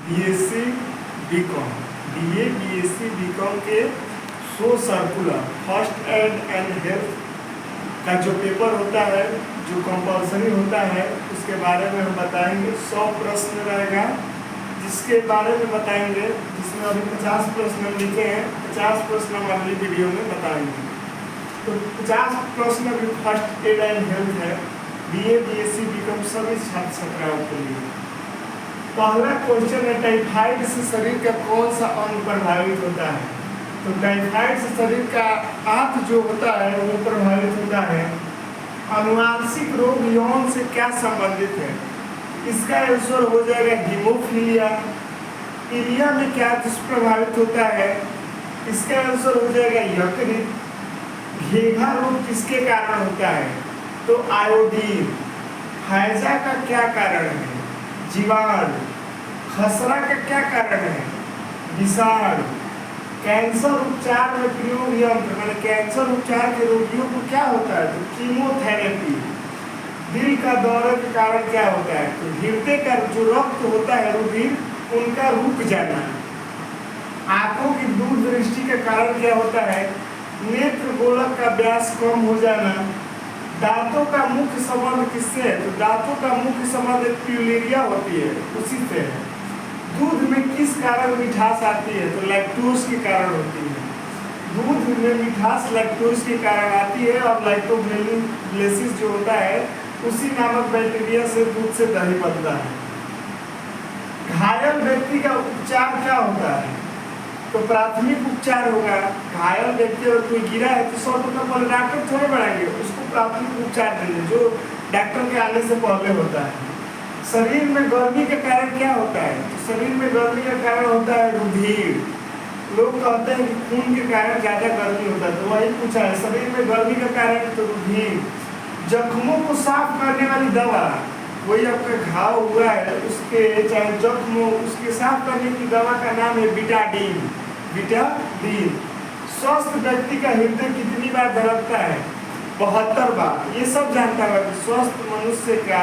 BSc BCom, BA BSc BCom के 100 circular first and health का जो पेपर होता है, जो कंपल्सरी होता है, उसके बारे में हम बताएंगे। 100 प्रश्न रहेगा जिसके बारे में बताएंगे, जिसमें अभी 50 प्रश्न हम लिखे हैं। 50 प्रश्न हम अगली वीडियो में बताएंगे। तो 50 प्रश्न अभी फर्स्ट एड एंड हेल्थ है, बीए बीएससी बीकॉम सभी छात्र छात्राओं के लिए। पहला क्वेश्चन है, टाइफाइड से शरीर का कौन सा अंग प्रभावित होता है? तो टाइफाइड से शरीर का आंत जो होता है वो प्रभावित होता है। अनुवांशिक रोग यौन से क्या संबंधित है? इसका आंसर हो जाएगा हीमोफीलिया। पीलिया में क्या दुष्प्रभावित होता है? इसका आंसर हो जाएगा यकृत। घेघा रोग किसके कारण होता है? तो आयोडीन। हैजा का क्या कारण है? जीवाणु। खसरा का क्या कारण है? विषाणु। कैंसर उपचार में प्रयोग यंत्र, मैंने कैंसर उपचार के रोगियों को क्या होता है? तो कीमोथेरेपी। दिल का दौरे के कारण क्या होता है? तो हृदय का जो रक्त होता है रुधिर, उनका रुक जाना। आंखों की दूरदृष्टि के कारण क्या होता है? नेत्र गोलक का व्यास कम हो जाना। दांतों का मुख्य संबंध किससे है? तो दांतों का मुख्य संबंध प्यूलेरिया होती है, उसी से है। दूध में किस कारण मिठास आती है? तो लैक्टोज के कारण होती है। दूध में मिठास लैक्टोज के कारण आती है, और लैक्टोबैसिलस जो होता है उसी नामक बैक्टीरिया से दूध से दही बनता है। घायल व्यक्ति का उपचार क्या होता है? तो प्राथमिक उपचार होगा। घायल व्यक्ति अगर कोई गिरा है तो 100 रुपये पहले डॉक्टर थोड़े बढ़ाएंगे, उसको प्राथमिक उपचार देंगे जो डॉक्टर के आने से पहले होता है। शरीर में गर्मी के कारण क्या होता है? तो शरीर में गर्मी का कारण होता है रुधिर। लोग कहते हैं कि खून के कारण ज़्यादा गर्मी होता है, तो वही पूछा है। शरीर में गर्मी का कारण तो रुधिर। जख्मों को साफ करने वाली दवा, वही आपका घाव हुआ है उसके चाहे जख्म हो, उसके साफ करने की दवा का नाम है बीटाडीन। बीटाडीन। स्वस्थ व्यक्ति का हृदय कितनी बार धड़कता है? 72 बार। ये सब जानता है कि स्वस्थ मनुष्य का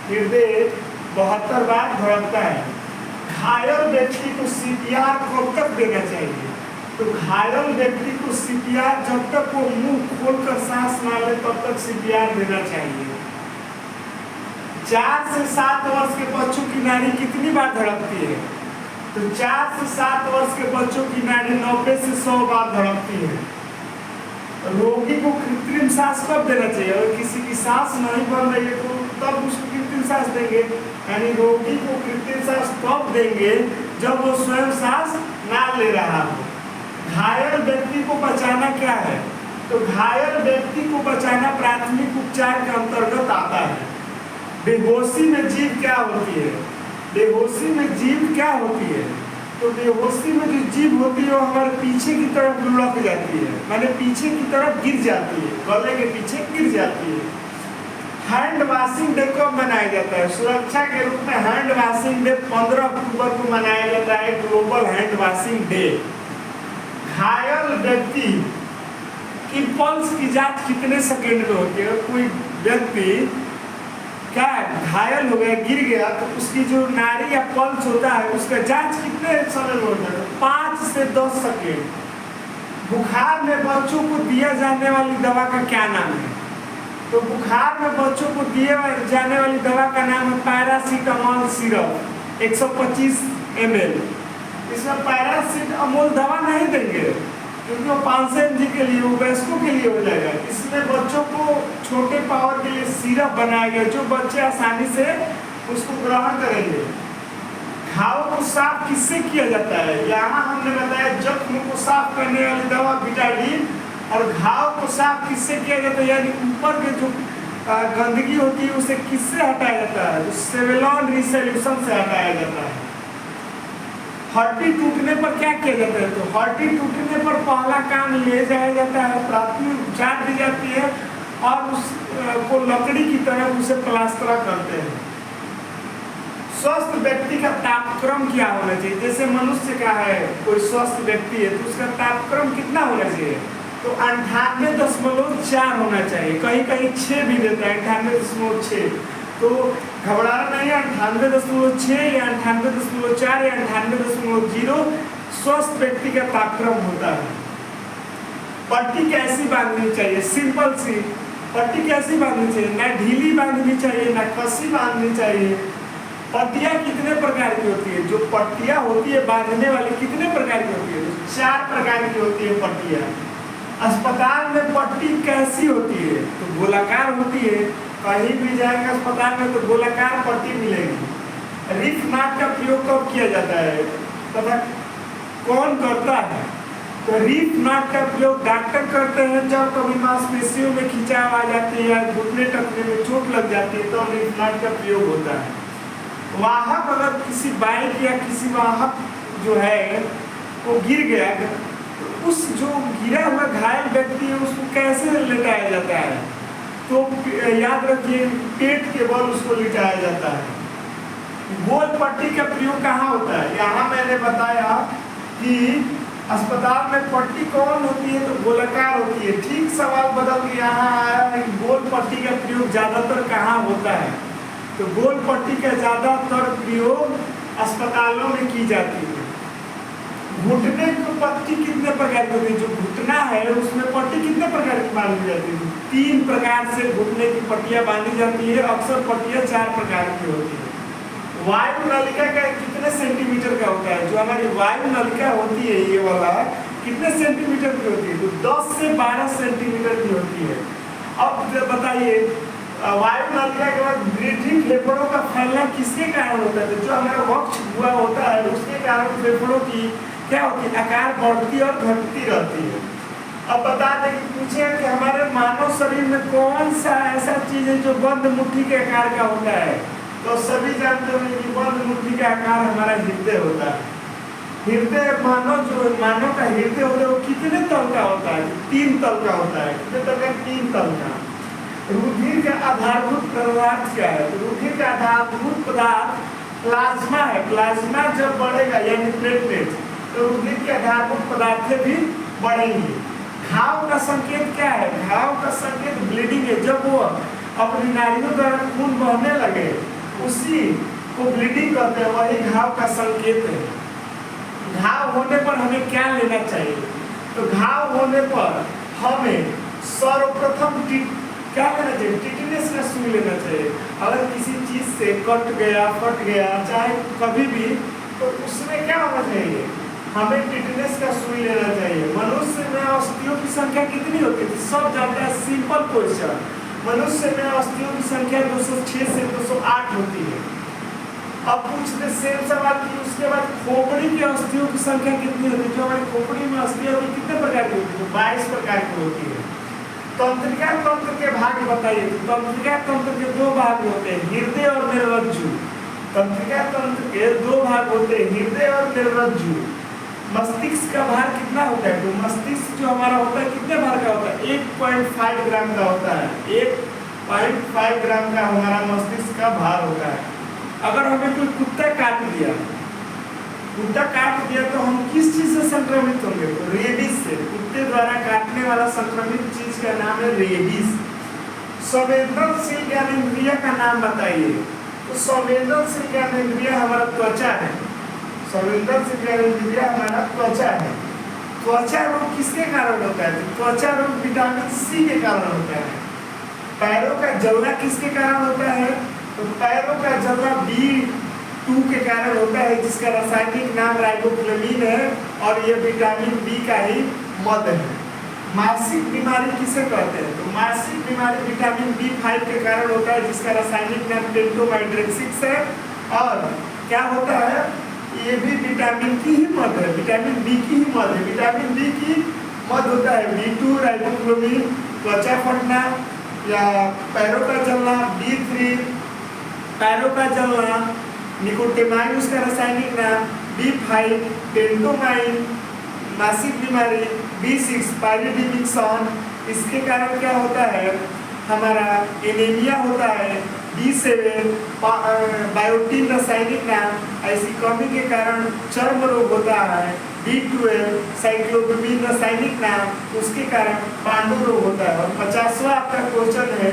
हृदय 72 बार धड़कता है। घायल व्यक्ति को सीपीआर कब तक देना चाहिए? तो घायल व्यक्ति को सीपीआर जब तक वो मुंह खोलकर सांस ना ले तब तक सीपीआर देना चाहिए। 4 से 7 वर्ष के बच्चों की नाड़ी कितनी बार धड़कती है? तो 4 से 7 वर्ष के बच्चों की नाड़ी 90 से 100 बार धड़कती है। रोगी को कृत्रिम सांस कब देना चाहिए? अगर किसी की सांस नहीं बन रही है तो तब उसको कृत्रिम सांस देंगे। यानी रोगी को कृत्रिम सांस तब देंगे जब वो स्वयं सांस ना ले रहा हो। घायल व्यक्ति को बचाना क्या है? तो घायल व्यक्ति को बचाना प्राथमिक उपचार के अंतर्गत आता है। बेहोशी में जीभ क्या होती है? बेहोशी में जीभ क्या होती है? तो बेहोशी में जो जीभ होती है वो हमारे पीछे की तरफ लुढ़क जाती है, माने पीछे की तरफ गिर जाती है, गले के पीछे गिर जाती है। हैंड वॉशिंग डे कब मनाया जाता है? सुरक्षा के रूप में हैंड वॉशिंग डे 15 अक्टूबर को मनाया जाता है, ग्लोबल हैंड वॉशिंग डे। घायल व्यक्ति की पल्स की जांच कितने सेकेंड में होती है? कोई व्यक्ति क्या घायल हो गया, गिर गया, तो उसकी जो नाड़ी या पल्स होता है उसका जांच कितने समय में होता है? 5 से 10 सेकेंड। बुखार में बच्चों को दिया जाने वाली दवा का क्या नाम है? तो बुखार में बच्चों को दिए जाने वाली दवा का नाम है पैरासीटामोल सिरप 125 ml। इसमें पैरासीटामोल दवा नहीं देंगे क्योंकि वो 500 mg के लिए, वो वयस्कों के लिए हो जाएगा। इसमें बच्चों को छोटे पावर के लिए सिरप बनाया गया जो बच्चे आसानी से उसको ग्रहण करेंगे। घाव को साफ किससे किया जाता है? यहाँ हमने बताया जख्म को साफ करने वाली दवा बीटाडीन, और घाव को साफ किससे किया जाता है? यानी ऊपर के जो गंदगी होती है उसे किससे हटाया जाता है? तो सेवलॉन रिसोल्यूशन से हटाया जाता है। हड्डी टूटने पर क्या किया जाता है? तो हड्डी टूटने पर पहला काम ले जाया जाता है, प्राथमिक उपचार दी जाती है, और उसको लकड़ी की तरह उसे प्लास्टर करते हैं। स्वस्थ व्यक्ति का तापक्रम क्या होना चाहिए? जैसे मनुष्य का है, कोई स्वस्थ व्यक्ति है तो उसका तापक्रम कितना होना चाहिए? तो 98.4 होना चाहिए। कहीं कहीं 6 भी देता है, 98.6। तो घबराना नहीं है। 98.6 या 98.4 या 98.0 स्वस्थ व्यक्ति का तापक्रम होता है। पट्टी कैसी बांधनी चाहिए? सिंपल सी पट्टी कैसी बांधनी चाहिए? ना ढीली बांधनी चाहिए ना कसी बांधनी चाहिए। पट्टियाँ कितने प्रकार की होती है? जो पट्टियाँ होती है बांधने वाली कितने प्रकार की होती है? 4 प्रकार की होती है पट्टियाँ। अस्पताल में पट्टी कैसी होती है? तो गोलाकार होती है। कहीं भी जाएंगे अस्पताल में तो गोलाकार पट्टी मिलेगी। रिफ नाट का प्रयोग कब किया जाता है तथा कौन करता है? तो रिफ नाट का प्रयोग डॉक्टर करते हैं जब कभी मांसपेशियों में खिंचाव आ जाती है या घुटने टकने में चोट लग जाती है तो रिफ नाट का प्रयोग होता है। वाहक अगर किसी बाइक या किसी वाहक जो है वो गिर गया तो उस जो गिरा हुआ घायल व्यक्ति है उसको कैसे लिटाया जाता है? तो याद रखिए पेट के बल उसको लिटाया जाता है। गोल पट्टी का प्रयोग कहाँ होता है? यहाँ मैंने बताया कि अस्पताल में पट्टी कौन होती है? तो गोलाकार होती है। ठीक सवाल बदल के यहाँ आया है कि गोल पट्टी का प्रयोग ज्यादातर कहाँ होता है? तो गोल पट्टी का ज्यादातर प्रयोग अस्पतालों में की जाती है। घुटने की पट्टी कितने प्रकार की होती है? जो घुटना है उसमें पट्टी कितने प्रकार की बांधी जाती है? 3 प्रकार से घुटने की पट्टियां बांधी जाती है। अक्सर पट्टियां 4 प्रकार की होती है। वायु नलिका का कितने सेंटीमीटर का होता है? जो हमारी वायु नलिका होती है ये वाला कितने सेंटीमीटर की होती है? तो 10 से 12 सेंटीमीटर की होती है। अब बताइए वायु नलिका के बाद ब्रीथिंग फेफड़ों का फैलना किसके कारण होता है? जो हमारा वक्ष हुआ होता है उसके कारण फेफड़ों की क्या होती है? आकार बढ़ती और घटती रहती है। अब बता दें कि पूछे कि हमारे मानव शरीर में कौन सा ऐसा चीज है जो बंद मुट्ठी के आकार का होता है? तो सभी जानते होंगे कि बंद मुट्ठी का आकार हमारा हृदय होता है। हृदय मानव का हृदय होता है वो कितने तल का होता है? 3 तल का होता है। कितने तल का? 3 तल का। रुधिर का आधारभूत पदार्थ क्या है? तो रुधिर का आधारभूत पदार्थ प्लाज्मा है। प्लाज्मा जब बढ़ेगा यानी प्लेटलेट तो रुधिर के आधारभूत पदार्थ भी बढ़ेंगे। घाव का संकेत क्या है? घाव का संकेत ब्लीडिंग है। जब वो अपनी नाड़ियों द्वारा खून बहने लगे उसी को ब्लीडिंग कहते हैं, वही घाव का संकेत है। घाव होने पर हमें क्या लेना चाहिए? तो घाव होने पर हमें सर्वप्रथम क्या लेना चाहिए? टिटनेस का सुई लेना चाहिए। अगर किसी चीज से कट गया फट गया चाहे कभी भी तो उसमें क्या होना चाहिए? हमें टिटनेस का सुई लेना चाहिए। मनुष्य में अस्थियों की संख्या कितनी होती है? सब जानते हैं। Simple question. मनुष्य में अस्थियों की संख्या 206 से 208 होती है। अब पूछते सेम सवाल की उसके बाद खोपड़ी की अस्थियों की संख्या कितनी होती है? जो हमारी खोपड़ी में अस्थियां होती कितने प्रकार की होती है? 22 प्रकार की होती है। तंत्रिका तंत्र के भाग बताइए। तो तंत्रिका तंत्र के 2 भाग होते हैं, हृदय और निर्वज्जु। तंत्रिका तंत्र के 2 भाग होते हैं, हृदय और निर्वज्जु। मस्तिष्क का भार कितना होता है? तो मस्तिष्क जो हमारा होता है कितने भार का होता है? 1.5 ग्राम का होता है। 1.5 ग्राम का हमारा मस्तिष्क का भार होता है। अगर हमें कोई कुत्ता काट दिया तो हम किस चीज से संक्रमित होंगे? तो रेबीज से। कुत्ते द्वारा काटने वाला संक्रमित चीज का नाम है रेबीज। संवेदनशील ज्ञानेंद्रिय का नाम बताइए। तो संवेदनशील ज्ञानेंद्रिय हमारा त्वचा है। संवेदनशील ज्ञानेंद्रिय हमारा त्वचा है। त्वचा रोग किसके कारण होता है? तो त्वचा रोग विटामिन सी के कारण होता है। पैरों का जलना किसके कारण होता है? तो पैरों का जलना B2 के कारण होता है जिसका रासायनिक नाम राइबोफ्लेविन है और ये विटामिन बी का ही मद है। मासिक बीमारी किसे कहते हैं? तो मासिक बीमारी विटामिन B5 के कारण होता है जिसका रासायनिक नाम पेंटोमाइड्रेक्सिक्स है। और क्या होता है? ये भी विटामिन की ही मद है, विटामिन बी की ही मद है। विटामिन बी की मद होता है B2 राइबोफ्लेविन, त्वचा फटना या पैरों का जलना, B3 पैरों का जलना, निकोटिमाइन उसका रासायनिक नाम, B5 पेंटोमाइन मासिक बीमारी, B6 पायरिडिमिक्सन। इसके कारण क्या होता है? हमारा एनीमिया होता है। B7 बायोटिन रासायनिक नाम, ऐसी कमी के कारण चर्म रोग होता है। B12 साइक्लोबिन रासायनिक नाम, उसके कारण पांडु रोग होता है। और 50वां आपका क्वेश्चन है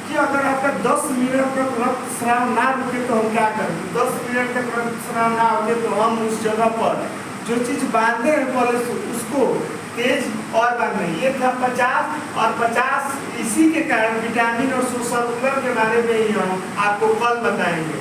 कि अगर आपका 10 मिनट तक रक्तस्राव ना रुके तो हम क्या करें? 10 मिनट तक रक्तस्राव ना होते तो हम उस जगह पर जो चीज़ बांधे हैं पहले से उसको तेज और बांधे। ये था 50 और 50 इसी के कारण विटामिन और सोशल के बारे में ही हम आपको कल बताएंगे।